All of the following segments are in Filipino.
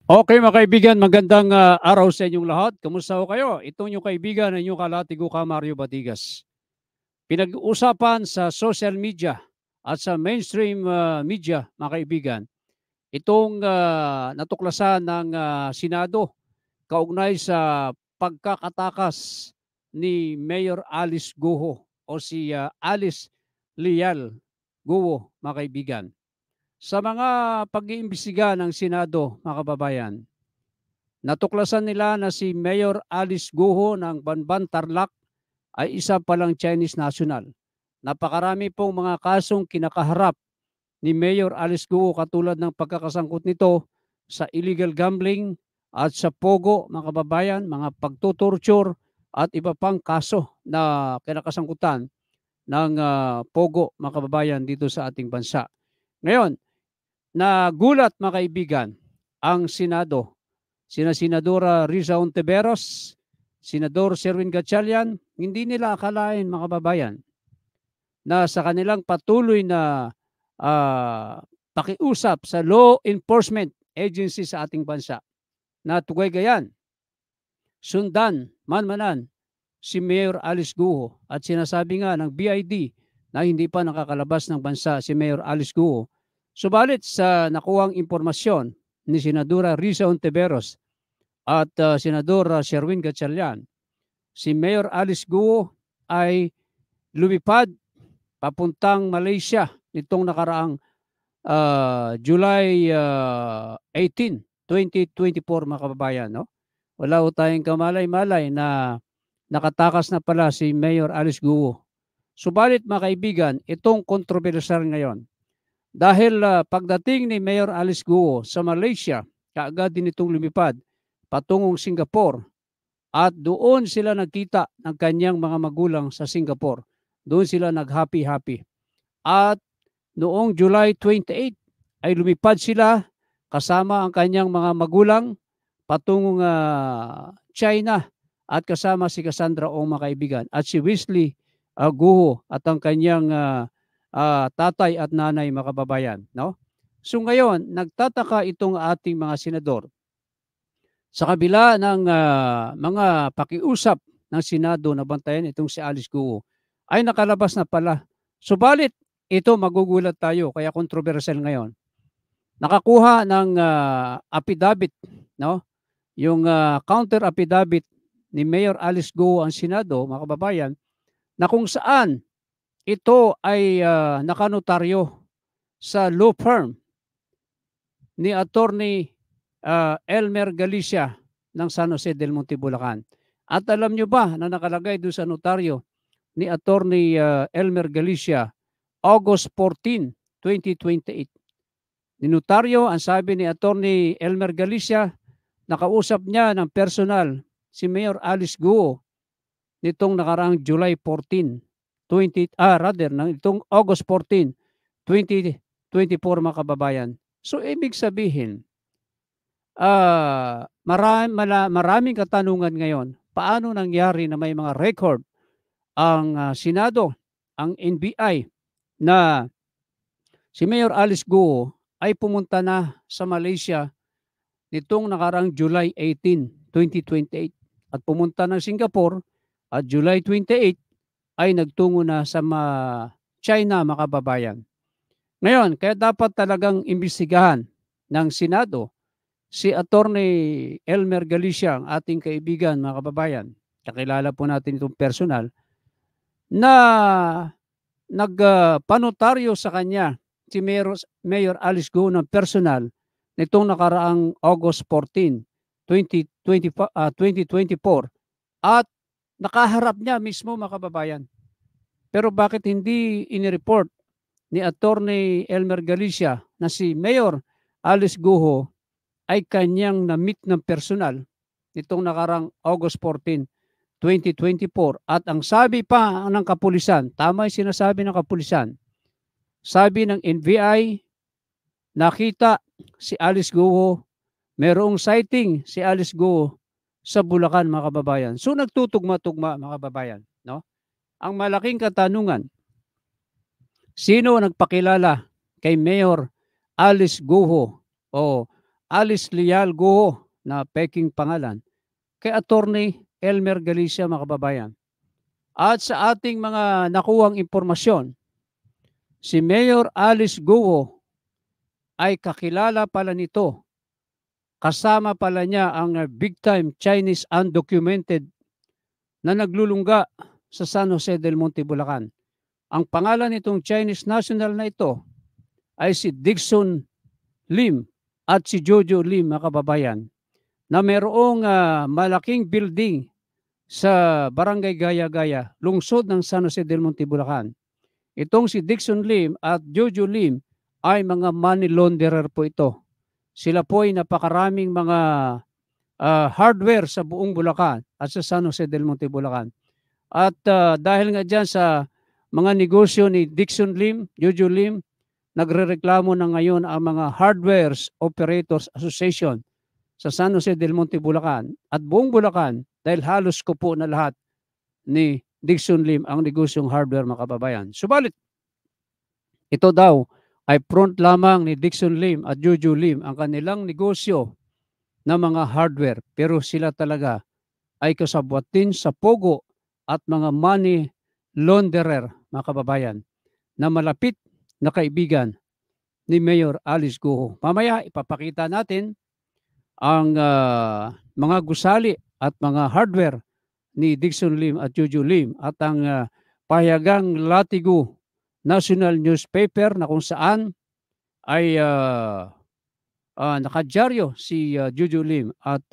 Okay mga kaibigan, magandang araw sa inyong lahat. Kamusta ho kayo? Ito yung kaibigan ng inyong kalatigo ka, Mario Batigas. Pinag-uusapan sa social media at sa mainstream media, mga kaibigan, itong natuklasan ng Senado kaugnay sa pagkakatakas ni Mayor Alice Guo o si Alice Lial Guo, mga kaibigan. Sa mga pag-iimbestiga ng Senado, mga kababayan, natuklasan nila na si Mayor Alice Guo ng Banban Tarlac ay isa palang Chinese national. Napakarami pong mga kasong kinakaharap ni Mayor Alice Guo katulad ng pagkakasangkot nito sa illegal gambling at sa pogo, mga kababayan, mga pagtutorture at iba pang kaso na kinakasangkutan ng pogo, mga kababayan, dito sa ating bansa. Ngayon, nagulat mga kaibigan ang Senado, sina Senadora Risa Ontiveros, Senador Sherwin Gatchalian, hindi nila akalain mga kababayan na sa kanilang patuloy na ah, pakiusap sa law enforcement agency sa ating bansa na tugay-gayan, sundan, manmanan si Mayor Alice Guo at sinasabi nga ng BID na hindi pa nakakalabas ng bansa si Mayor Alice Guo. Subalit sa nakuwang impormasyon ni Senadora Risa Ontiveros at Senador Sherwin Gatchalian, si Mayor Alice Guo ay lumipad papuntang Malaysia nitong nakaraang July 18, 2024 mga kababayan. No? Wala ho tayong kamalay-malay na nakatakas na pala si Mayor Alice Guo. Subalit mga kaibigan, itong kontrobersyal ngayon. Dahil pagdating ni Mayor Alice Guo sa Malaysia, kaagad din itong lumipad patungong Singapore at doon sila nagkita ng kanyang mga magulang sa Singapore. Doon sila nag-happy-happy. At noong July 28 ay lumipad sila kasama ang kanyang mga magulang patungong China at kasama si Cassandra Ong, mga kaibigan, at si Wesley Guho at ang kanyang tatay at nanay, mga kababayan. No? So ngayon, nagtataka itong ating mga senador sa kabila ng mga pakiusap ng Senado na bantayan itong si Alice Guo, ay nakalabas na pala. Subalit, ito magugulat tayo, kaya kontrobersyal ngayon. Nakakuha ng affidavit, no? Yung counter affidavit ni Mayor Alice Guo ang Senado, mga kababayan, na kung saan ito ay nakanotaryo sa law firm ni Attorney Elmer Galicia ng San Jose del Monte, Bulacan. At alam nyo ba na nakalagay doon sa notaryo ni Attorney Elmer Galicia, August 14, 2028. Ninotaryo, ang sabi ni Attorney Elmer Galicia, nakausap niya ng personal si Mayor Alice Guo nitong nakaraang July 14, 20, itong August 14, 2024 mga kababayan. So, ibig sabihin, maraming katanungan ngayon. Paano nangyari na may mga record ang Senado, ang NBI, na si Mayor Alice Guo ay pumunta na sa Malaysia nitong nakarang July 18, 2028 at pumunta ng Singapore at July 28 ay nagtungo na sa China, mga kababayan. Ngayon, kaya dapat talagang imbestigahan ng Senado si Attorney Elmer Galicia, ang ating kaibigan, mga kababayan. Kakilala po natin itong personal na nagpanotaryo sa kanya si Mayor Alice Guo ng personal nitong nakaraang August 14, 2024 at nakaharap niya mismo, mga kababayan. Pero bakit hindi inireport ni Attorney Elmer Galicia na si Mayor Alice Guo ay kanyang na-meet ng personal nitong nakarang August 14, 2024 at ang sabi pa ng kapulisan, tama yung sinasabi ng kapulisan, sabi ng NBI, nakita si Alice Guo, merong sighting si Alice Guo sa Bulacan, mga kababayan. So nagtutugma-tugma, mga kababayan. No? Ang malaking katanungan, sino nagpakilala kay Mayor Alice Guo o Alice Leal Guo na peking pangalan kay Attorney Elmer Galicia, mga kababayan. At sa ating mga nakuhang impormasyon, si Mayor Alice Guo ay kakilala pala nito. Kasama pala niya ang big-time Chinese undocumented na naglulungga sa San Jose del Monte, Bulacan. Ang pangalan nitong Chinese national na ito ay si Dixon Lim at si Jojo Lim, mga kababayan, na mayroong malaking building sa Barangay Gaya-Gaya, lungsod ng San Jose del Monte, Bulacan. Itong si Dixon Lim at Jojo Lim ay mga money launderer po ito. Sila po ay napakaraming mga hardware sa buong Bulacan at sa San Jose del Monte, Bulacan. At dahil nga dyan sa mga negosyo ni Dixon Lim, Jojo Lim, nagrereklamo na ngayon ang mga Hardwares Operators Association sa San Jose del Monte, Bulacan at buong Bulacan dahil halos ko po na lahat ni Dixon Lim ang negosyong hardware, mga kababayan. Subalit, ito daw ay front lamang ni Dixon Lim at Jojo Lim ang kanilang negosyo na mga hardware, pero sila talaga ay kasabwatin sa pogo at mga money launderer, mga kababayan, na malapit na kaibigan ni Mayor Alice Guo. Mamaya ipapakita natin ang mga gusali at mga hardware ni Dixon Lim at Jojo Lim at ang pahayagang Latigo National Newspaper na kung saan ay nakadyaryo si Jojo Lim at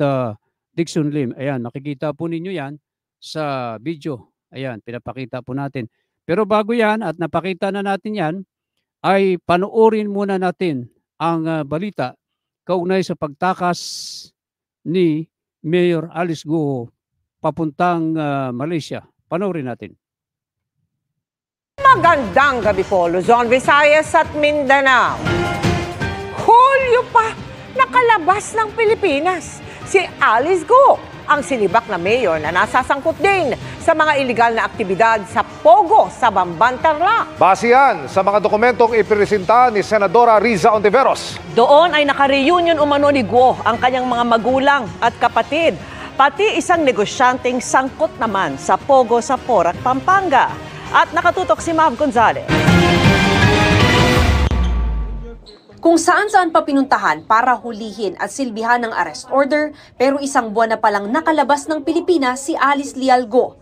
Dixon Lim. Ayan, makikita po ninyo yan sa video. Ayan, pinapakita po natin. Pero bago yan at napakita na natin yan, ay panoorin muna natin ang balita kaugnay sa pagtakas ni Mayor Alice Guo papuntang Malaysia. Panoorin natin. Magandang gabi po, Luzon, Visayas at Mindanao. Hulyo pa, nakalabas ng Pilipinas si Alice Guo, ang sinibak na mayor na nasasangkot din sa mga iligal na aktibidad sa Pogo sa Bamban, Tarlac. Base yan sa mga dokumentong ipresenta ni Senadora Riza Ontiveros. Doon ay naka-reunion umano ni Guo ang kanyang mga magulang at kapatid, pati isang negosyanteng sangkot naman sa Pogo sa Porac, Pampanga. At nakatutok si Mav Gonzalez. Kung saan-saan pa pinuntahan para hulihin at silbihan ng arrest order, pero isang buwan na palang nakalabas ng Pilipinas si Alice Leal Guo.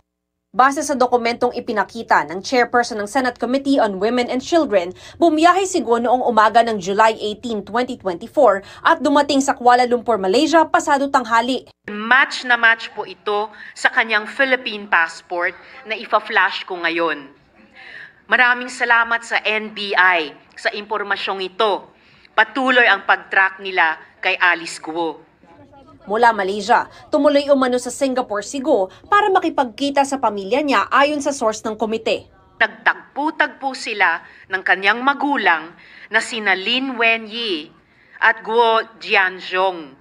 Base sa dokumentong ipinakita ng chairperson ng Senate Committee on Women and Children, bumiyahe si Guo noong umaga ng July 18, 2024 at dumating sa Kuala Lumpur, Malaysia pasado tanghali. Match na match po ito sa kanyang Philippine passport na ipa-flash ko ngayon. Maraming salamat sa NBI sa impormasyong ito. Patuloy ang pag-track nila kay Alice Guo. Mula Malaysia, tumuloy umano sa Singapore si Guo para makipagkita sa pamilya niya ayon sa source ng komite. Nagtagpo-tagpo sila ng kanyang magulang na sina Lin Wenyi at Guo Jianzhong.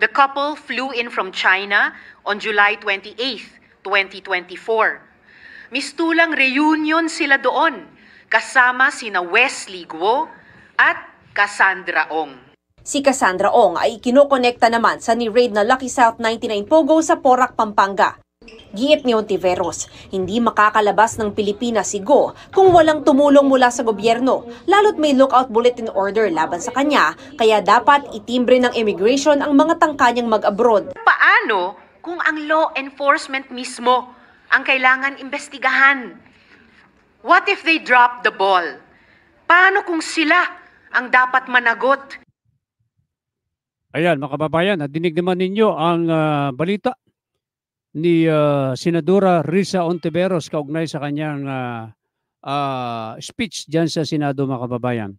The couple flew in from China on July 28, 2024. Mistulang reunion sila doon kasama sina Wesley Guo at Cassandra Ong. Si Cassandra Ong ay kinokonekta naman sa ni-raid na Lucky South 99 Pogo sa Porac, Pampanga. Giit ni Ontiveros, hindi makakalabas ng Pilipinas si Guo kung walang tumulong mula sa gobyerno, lalo't may lookout bulletin order laban sa kanya, kaya dapat itimbre ng immigration ang mga tangkanyang mag-abroad. Paano kung ang law enforcement mismo ang kailangan imbestigahan? What if they drop the ball? Paano kung sila ang dapat managot? Ayan, mga kababayan, nadinig naman ninyo ang balita ni Senadora Riza Ontiveros kaugnay sa kanyang speech dyan sa Senado, mga kababayan.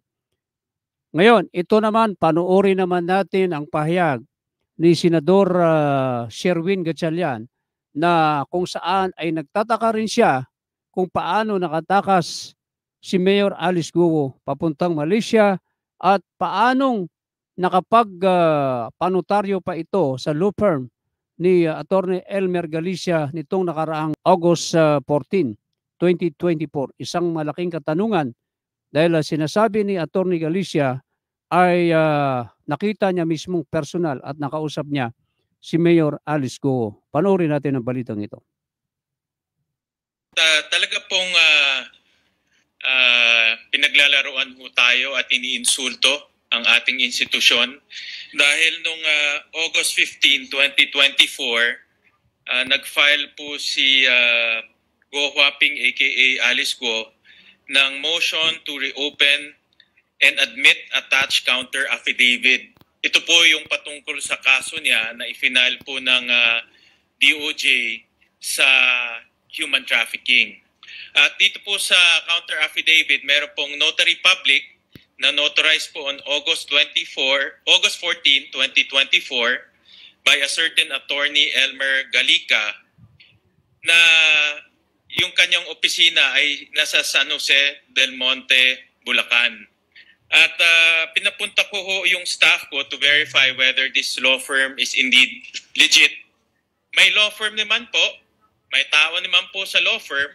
Ngayon, ito naman, panoorin naman natin ang pahayag ni Senador Sherwin Gatchalian na kung saan ay nagtataka rin siya kung paano nakatakas si Mayor Alice Guo papuntang Malaysia at paanong nakapag-panotaryo pa ito sa law firm ni Attorney Elmer Galicia nitong nakaraang August 14, 2024. Isang malaking katanungan dahil sinasabi ni Attorney Galicia ay nakita niya mismong personal at nakausap niya si Mayor Alice Go. Panoorin natin ang balitang ito. Talaga pong pinaglalaroan ho tayo at iniinsulto ang ating institusyon dahil nung August 15, 2024, nag-file po si Go Huaping aka Alice Go ng motion to reopen and admit attached counter affidavit. Ito po yung patungkol sa kaso niya na i-file po ng DOJ sa human trafficking. At dito po sa counter affidavit, meron pong notary public na notarized po on August 14, 2024 by a certain attorney Elmer Galica na yung kanyang opisina ay nasa San Jose del Monte, Bulacan. At pinapunta ko ho yung staff ko to verify whether this law firm is indeed legit. May law firm naman po, may tao naman po sa law firm.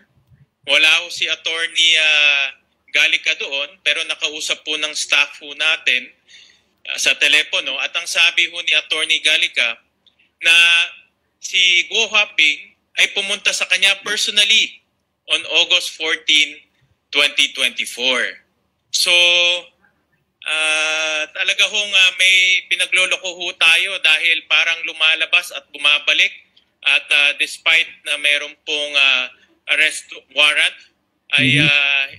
Wala ho si attorney Galica doon, pero nakausap po ng staff ho natin sa telepono. At ang sabi ho ni attorney Galica na si Go Huaping ay pumunta sa kanya personally on August 14, 2024. So, talaga hong may pinagloloko ho tayo dahil parang lumalabas at bumabalik at despite na meron pong arrest warrant ay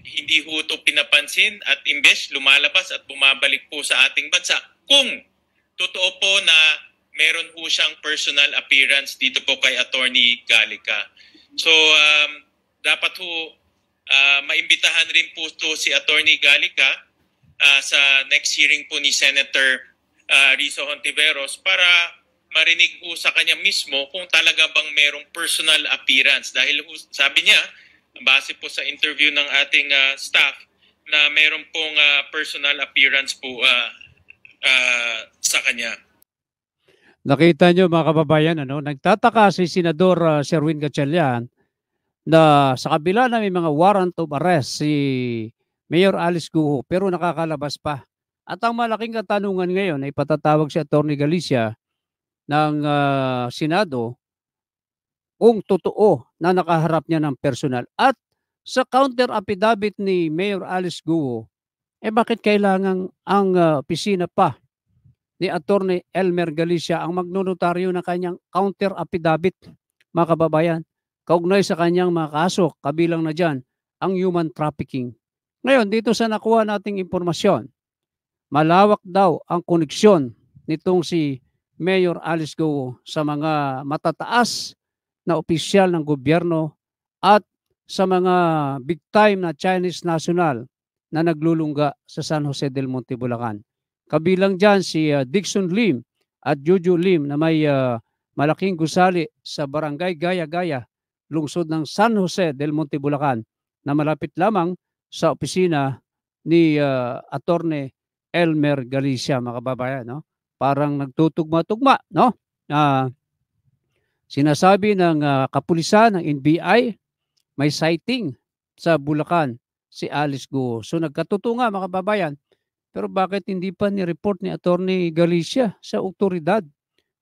hindi ho ito pinapansin at imbes lumalabas at bumabalik po sa ating bansa. Kung totoo po na meron ho siyang personal appearance dito po kay Attorney Galica. So dapat ho maimbitahan rin po ito si Attorney Galica sa next hearing po ni Senator Riza Hontiveros para marinig po sa kanya mismo kung talaga bang merong personal appearance. Dahil sabi niya, base po sa interview ng ating staff, na meron pong personal appearance po sa kanya. Nakita nyo mga kababayan, nagtataka si Senador Sherwin Gatchalian na sa kabila na may mga warrant of arrest si Mayor Alice Go pero nakakalabas pa. At ang malaking katanungan ngayon ay patatawag si Atty. Galicia ng Senado kung totoo na nakaharap niya ng personal. At sa counter affidavit ni Mayor Alice Go, bakit kailangan ang opisina pa ni Atty. Elmer Galicia ang magnonotaryo ng kanyang counter affidavit, mga kababayan, kaugnay sa kanyang mga kaso, kabilang na dyan ang human trafficking. Ngayon, dito sa nakuha nating impormasyon, malawak daw ang koneksyon nitong si Mayor Alice Go sa mga matataas na opisyal ng gobyerno at sa mga big time na Chinese national na naglulungga sa San Jose del Monte, Bulacan. Kabilang dyan si Dixon Lim at Juju Lim na may malaking gusali sa barangay Gaya-Gaya, lungsod ng San Jose del Monte, Bulacan, na malapit lamang sa opisina ni Atty. Elmer Galicia, mga kababayan, no? Parang nagtutugma-tugma, no? Sinasabi ng kapulisan ng NBI may sighting sa Bulacan si Alice Go. So nagkatotoo nga, mga kababayan, pero bakit hindi pa ni-report ni Atty. Galicia sa otoridad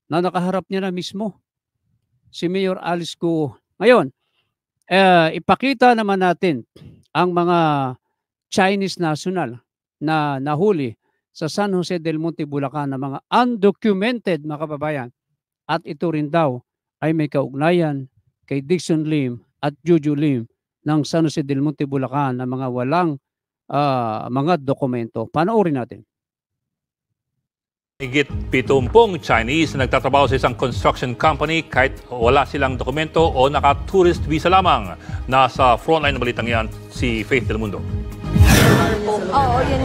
na nakaharap niya na mismo si Mayor Alice Go? Ngayon, ipakita naman natin ang mga Chinese national na nahuli sa San Jose del Monte, Bulacan na mga undocumented, mga kababayan. At ito rin daw ay may kaugnayan kay Dixon Lim at Juju Lim ng San Jose del Monte, Bulacan na mga walang mga dokumento. Panoorin natin. Higit 70 Chinese na nagtatrabaho sa isang construction company kahit wala silang dokumento o naka-tourist visa lamang. Nasa frontline ng balitang yan si Faith Del Mundo.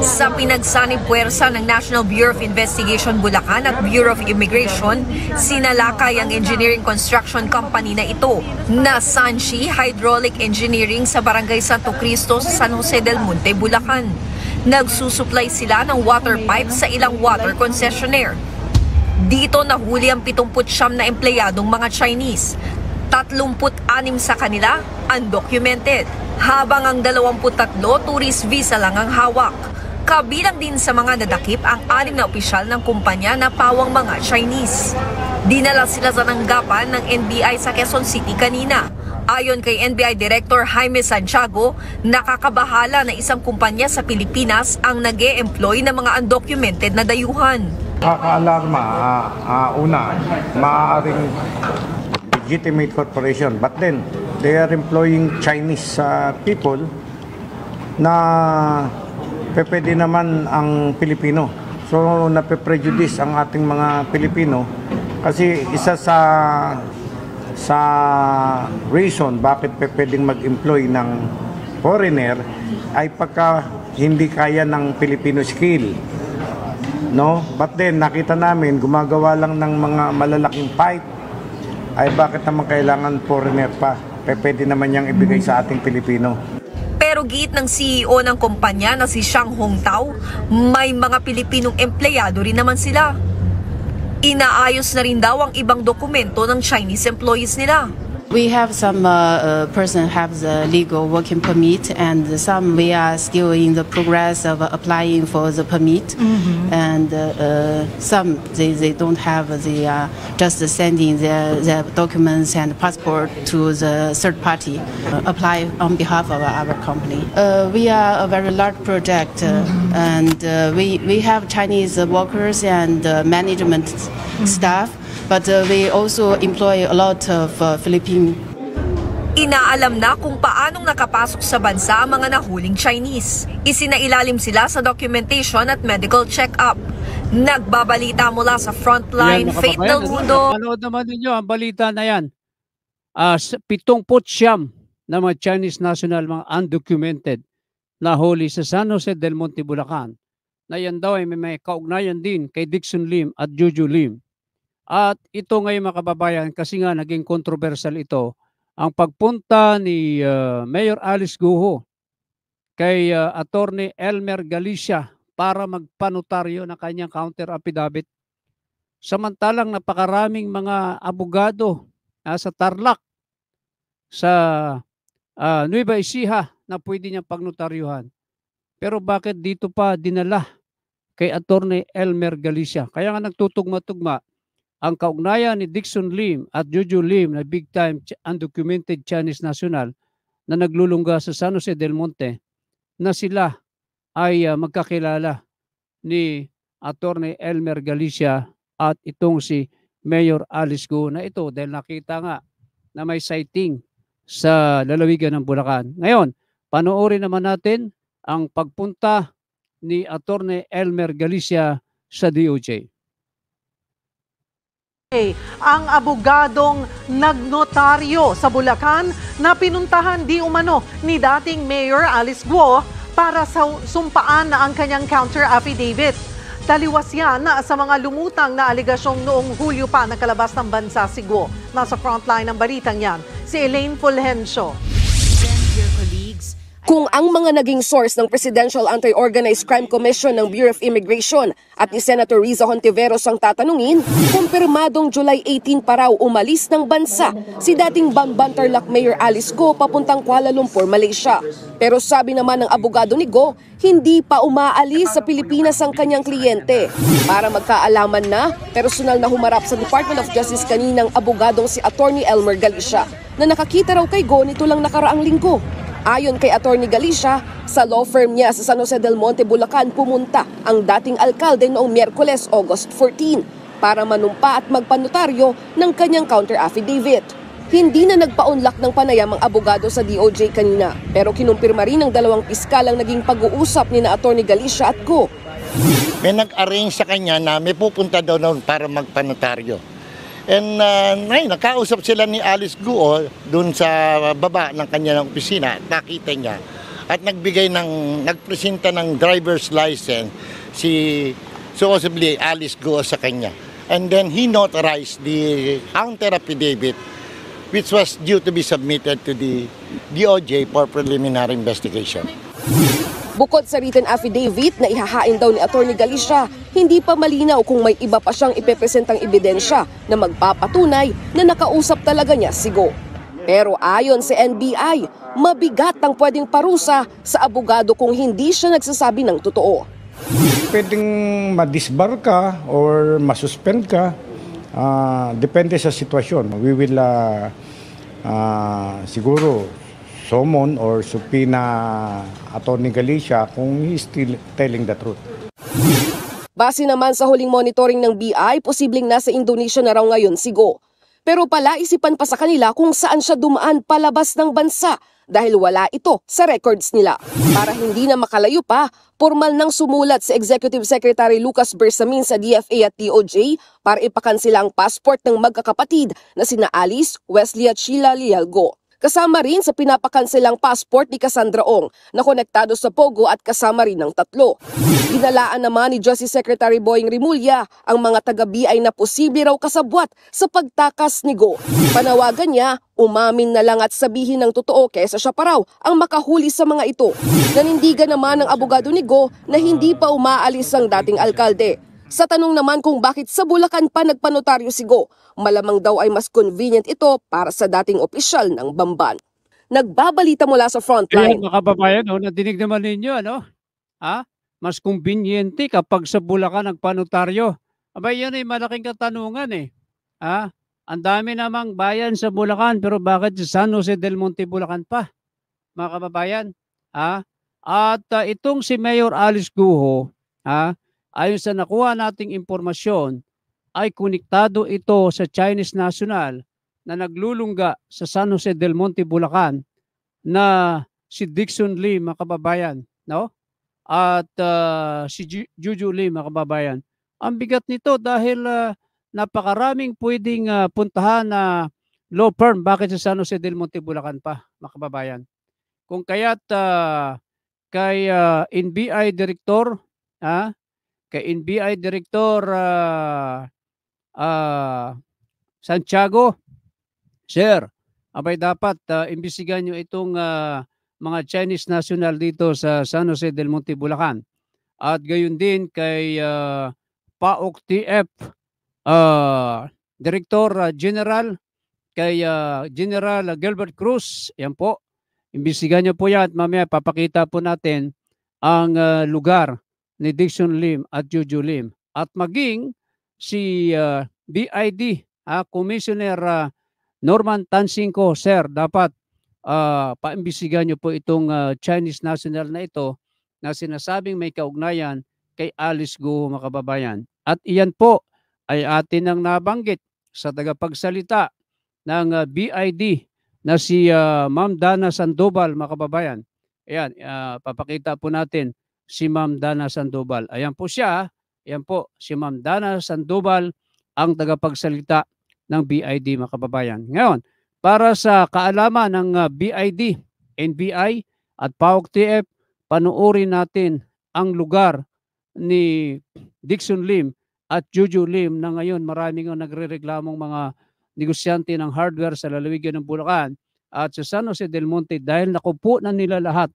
Sa pinagsanib puwersa ng National Bureau of Investigation Bulacan at Bureau of Immigration, sinalakay ang engineering construction company na ito na Sanshi Hydraulic Engineering sa Barangay Santo Cristo sa San Jose del Monte, Bulacan. Nagsusupply sila ng water pipe sa ilang water concessionaire. Dito nahuli ang 79 na empleyadong mga Chinese. 36 sa kanila undocumented, habang ang 23 tourist visa lang ang hawak. Kabilang din sa mga nadakip ang 6 na opisyal ng kumpanya na pawang mga Chinese. Dinala sila sa tanggapan ng NBI sa Quezon City kanina. Ayon kay NBI Director Jaime Santiago, nakakabahala na isang kumpanya sa Pilipinas ang nag-e-employ ng mga undocumented na dayuhan. Nakaka-alarma, una, maaaring legitimate corporation, but then they are employing Chinese people na pwede naman ang Pilipino. So nape-prejudice ang ating mga Pilipino kasi isa sa reason bakit pwedeng mag-employ ng foreigner ay pagka hindi kaya ng Filipino skill. No? But then nakita namin gumagawa lang ng mga malalaking pipe, ay bakit naman kailangan foreigner pa? Pwede naman niyang ibigay sa ating Pilipino. Pero giit ng CEO ng kumpanya na si Xiang Hongtao, may mga Pilipinong empleyado rin naman sila. Inaayos na rin daw ang ibang dokumento ng Chinese employees nila. We have some person have the legal working permit, and some we are still in the progress of applying for the permit, and some they don't have the just sending their documents and passport to the third party apply on behalf of our company. We are a very large project, and we have Chinese workers and management staff. But we also employ a lot of Philippine. Inaalam na kung paanong nakapasok sa bansa ang mga nahuling Chinese. Isinailalim sila sa documentation at medical check-up. Nagbabalita mula sa Frontline, Faith Del Mundo. Panood naman ninyo ang balita na yan. 79 na mga Chinese national, mga undocumented, nahuli sa San Jose del Monte, Bulacan. Na yan daw ay may kaugnayan din kay Dixon Lim at Juju Lim. At ito ngayon mga kababayan, kasi nga naging controversial ito, ang pagpunta ni Mayor Alice Guo kay Attorney Elmer Galicia para magpanotaryo ng kanyang counter affidavit. Samantalang napakaraming mga abogado sa Tarlac, sa Nueva Ecija na pwede niyang pagnotaryuhan. Pero bakit dito pa dinala kay Attorney Elmer Galicia? Kaya nga nagtutugma-tugma ang kaugnayan ni Dixon Lim at Juju Lim na big-time undocumented Chinese national na naglulungga sa San Jose del Monte, na sila ay magkakilala ni Attorney Elmer Galicia at itong si Mayor Alice Guo na ito dahil nakita nga na may sighting sa lalawigan ng Bulacan. Ngayon, panoorin naman natin ang pagpunta ni Attorney Elmer Galicia sa DOJ. Ang abogadong nagnotaryo sa Bulacan na pinuntahan di umano ni dating Mayor Alice Guo para sumpaan na ang kanyang counter affidavit. Taliwas yan sa mga lumutang na aligasyong noong Hulyo pa nakalabas ng bansa si Guo. Nasa frontline ng balitang yan, si Elaine Fulgencio. Kung ang mga naging source ng Presidential Anti-Organized Crime Commission ng Bureau of Immigration at ni Senator Riza Hontiveros ang tatanungin, kumpirmadong July 18 pa raw umalis ng bansa si dating Bamban Tarlac Mayor Alice Guo papuntang Kuala Lumpur, Malaysia. Pero sabi naman ng abogado ni Guo, hindi pa umaalis sa Pilipinas ang kanyang kliyente. Para magkaalaman na, personal na humarap sa Department of Justice kaninang abogadong si Attorney Elmer Galicia na nakakita raw kay Guo nito lang nakaraang linggo. Ayon kay Attorney Galicia, sa law firm niya sa San Jose del Monte, Bulacan pumunta ang dating alkalde noong Miyerkules, August 14 para manumpa at magpanotaryo ng kanyang counter affidavit. Hindi na nagpaunlak ng panayam ang abogado sa DOJ kanina, pero kinumpirma rin ng dalawang piskal ang naging pag-uusap ni na Attorney Galicia at Guo. May nag-arrange sa kanya na may pupunta daw noon para magpanotaryo. And nakausap sila ni Alice Guo doon sa baba ng kanyang opisina at nakita niya at nagpresenta ng driver's license supposedly Alice Guo sa kanya. And then he notarized the counter affidavit which was due to be submitted to the DOJ for preliminary investigation. Bukod sa written affidavit na ihahain daw ni Attorney Galicia, hindi pa malinaw kung may iba pa siyang ipepresentang ebidensya na magpapatunay na nakausap talaga niya si Guo. Pero ayon sa NBI, mabigat ang pwedeng parusa sa abogado kung hindi siya nagsasabi ng totoo. Pwedeng ma-disbar ka or masuspend ka. Depende sa sitwasyon. We will siguro summon or subpoena Attorney Galicia kung he is still telling the truth. Base naman sa huling monitoring ng BI, posibleng nasa Indonesia na raw ngayon si Go. Pero palaisipan pa sa kanila kung saan siya dumaan palabas ng bansa dahil wala ito sa records nila. Para hindi na makalayo pa, formal nang sumulat si Executive Secretary Lucas Bersamin sa DFA at DOJ para ipakansela ang passport ng magkakapatid na sina Alice, Wesley at Sheila Leal Go. Kasama rin sa pinapakanselang passport ni Cassandra Ong na konektado sa Pogo at kasama rin ng 3. Dinalaan naman ni Justice Secretary Boying Rimulya ang mga taga-BI na posible raw kasabwat sa pagtakas ni Go. Panawagan niya, umamin na lang at sabihin ng totoo kaysa siya pa raw ang makahuli sa mga ito. Nanindigan naman ng abogado ni Go na hindi pa umaalis ang dating alkalde. Sa tanong naman kung bakit sa Bulacan pa nagpanotaryo si Go, malamang daw ay mas convenient ito para sa dating opisyal ng Bamban. Nagbabalita mula sa Frontline. Mga kababayan, nadinig naman ninyo, mas conveniente kapag sa Bulacan nagpanotaryo. Abay, yan ay malaking katanungan eh. Ang dami namang bayan sa Bulacan, pero bakit sa San Jose del Monte, Bulacan pa? Mga kababayan, At itong si Mayor Alice Guo, ayon sa nakuha nating impormasyon, ay konektado ito sa Chinese national na naglulungga sa San Jose del Monte, Bulacan na si Dixon Lim, mga kababayan, no? At si Juju Lim, mga kababayan. Ang bigat nito dahil napakaraming pwedeng puntahan na law firm. Bakit sa San Jose del Monte, Bulacan pa, mga kababayan? Kung kaya't kay NBI Director, kay NBI Director Santiago, Sir, abay dapat imbestigahan nyo itong mga Chinese national dito sa San Jose del Monte, Bulacan. At gayon din kay PAOK TF Director General, kay General Gilbert Cruz. Yan po, imbestigahan nyo po yan at mamaya papakita po natin ang lugar ni Dixon Lim at Juju Lim. At maging si BID, Commissioner Norman Tansingco, Sir, dapat paimbestigahan nyo po itong Chinese national na ito na sinasabing may kaugnayan kay Alice Guo, mga kababayan. At iyan po ay atin ang nabanggit sa tagapagsalita ng BID na si Ma'am Dana Sandoval, mga kababayan. Ayan, papakita po natin si Ma'am Dana Sandoval. Ayan po siya. Ayan po, si Ma'am Dana Sandoval, ang tagapagsalita ng BID, mga kababayan. Ngayon, para sa kaalaman ng BID, NBI at PAOK TF, panuorin natin ang lugar ni Dixon Lim at Juju Lim na ngayon maraming nagrereklamong mga negosyante ng hardware sa lalawigan ng Bulacan at sa San Jose del Monte dahil nakupo na nila lahat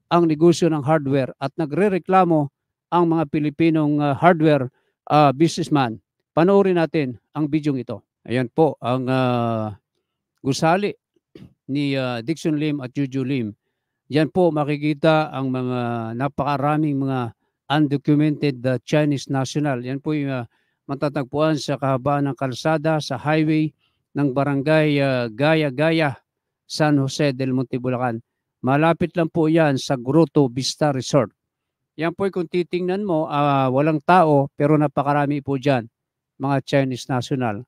ang negosyo ng hardware at nagrereklamo ang mga Pilipinong hardware businessman. Panoorin natin ang bidyong ito. Ayan po ang gusali ni Dixon Lim at Juju Lim. Yan po makikita ang mga napakaraming mga undocumented Chinese national. Yan po yung matatagpuan sa kahabaan ng kalsada sa highway ng barangay Gaya-Gaya, San Jose del Monte, Bulacan. Malapit lang po yan sa Grotto Vista Resort. Yan po kung titingnan mo, walang tao pero napakarami po dyan, mga Chinese national.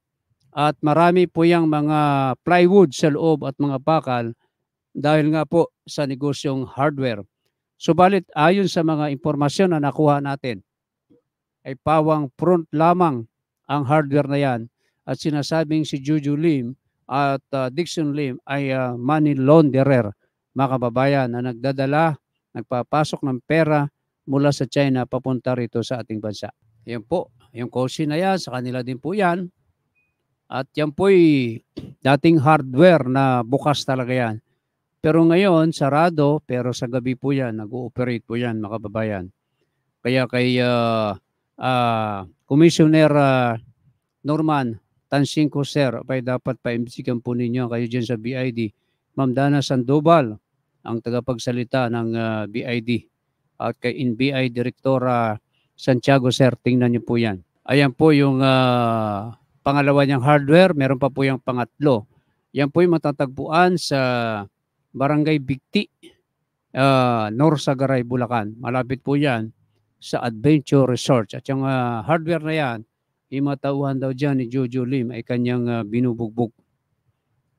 At marami po yung mga plywood sa loob at mga bakal dahil nga po sa negosyong hardware. Subalit ayon sa mga impormasyon na nakuha natin, ay pawang front lamang ang hardware na yan at sinasabing si Juju Lim at Dixon Lim ay money launderer, mga kababayan, na nagpapasok ng pera mula sa China papunta rito sa ating bansa. Yan po, yung kosi na yan, sa kanila din po yan. At yan po'y dating hardware na bukas talaga yan. Pero ngayon, sarado, pero sa gabi po yan, nag-ooperate po yan, mga kababayan. Kaya kay Commissioner Norman Tansingco, Sir, ay dapat paimbestigahan po ninyo kayo dyan sa BID. Ma'am Dana Sandoval, ang tagapagsalita ng BID. At kay NBI Director Santiago, sir. Tingnan niyo po yan. Ayan po yung pangalawa niyang hardware. Meron pa po yung pangatlo. Yan po yung matatagpuan sa Barangay Bigti, Norsagaray, Bulacan. Malapit po yan sa Adventure Resort. At yung hardware na yan, yung matauhan daw dyan ni Jojo Lim ay kanyang binubugbog.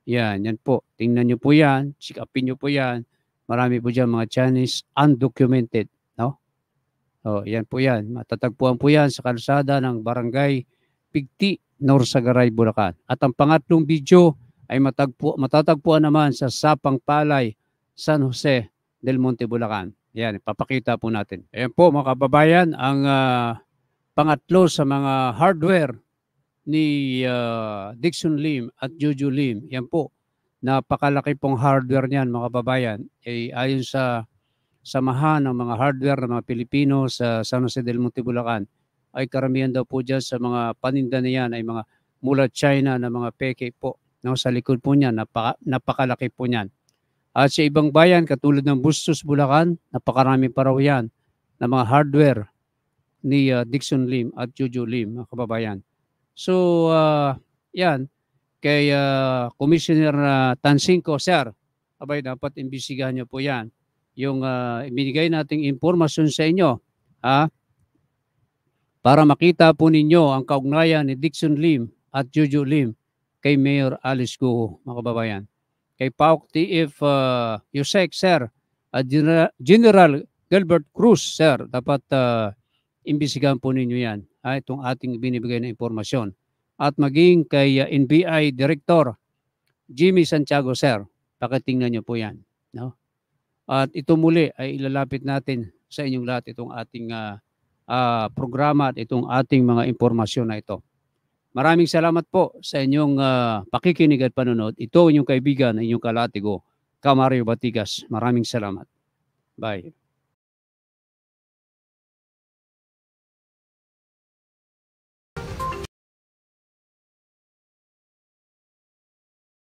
Yan po. Tingnan nyo po yan. Sikapin nyo po yan. Marami po dyan mga Chinese undocumented. No? So, yan po yan. Matatagpuan po yan sa kalsada ng Barangay Bigti, Norsagaray, Bulacan. At ang pangatlong video ay matatagpuan naman sa Sapang Palay, San Jose del Monte, Bulacan. Yan, ipapakita po natin. Ayan po mga kababayan, ang pangatlo sa mga hardware ni Dixon Lim at Jojo Lim. Yan po, napakalaki pong hardware niyan mga kababayan. Ayon sa samahan ng mga hardware ng mga Pilipino sa San Jose del Monte, Bulacan, ay karamihan daw po dyan sa mga paninda na yan ay mga mula China na mga peke po. No, sa likod po niyan, napakalaki po niyan. At sa ibang bayan, katulad ng Bustos, Bulacan, napakarami pa raw yan na mga hardware ni Dixon Lim at Jojo Lim, mga kababayan. So, yan, kay Commissioner Tansinko, sir, abay, dapat imbisigahan niyo po yan. Yung ibinigay nating impormasyon sa inyo, para makita po ninyo ang kaugnayan ni Dixon Lim at Jojo Lim kay Mayor Alice Guo, mga kababayan. Kay PAOK TF Yusek, sir, at General Gilbert Cruz, sir, dapat imbisigahan po ninyo yan. Itong ating binibigay na impormasyon. At maging kay NBI Director Jimmy Santiago, sir, pakitingnan nyo po yan. No? At ito muli ay ilalapit natin sa inyong lahat itong ating programa at itong ating mga impormasyon na ito. Maraming salamat po sa inyong pakikinig at panonood. Ito inyong kaibigan, inyong kalatigo, Kamario Batigas. Maraming salamat. Bye.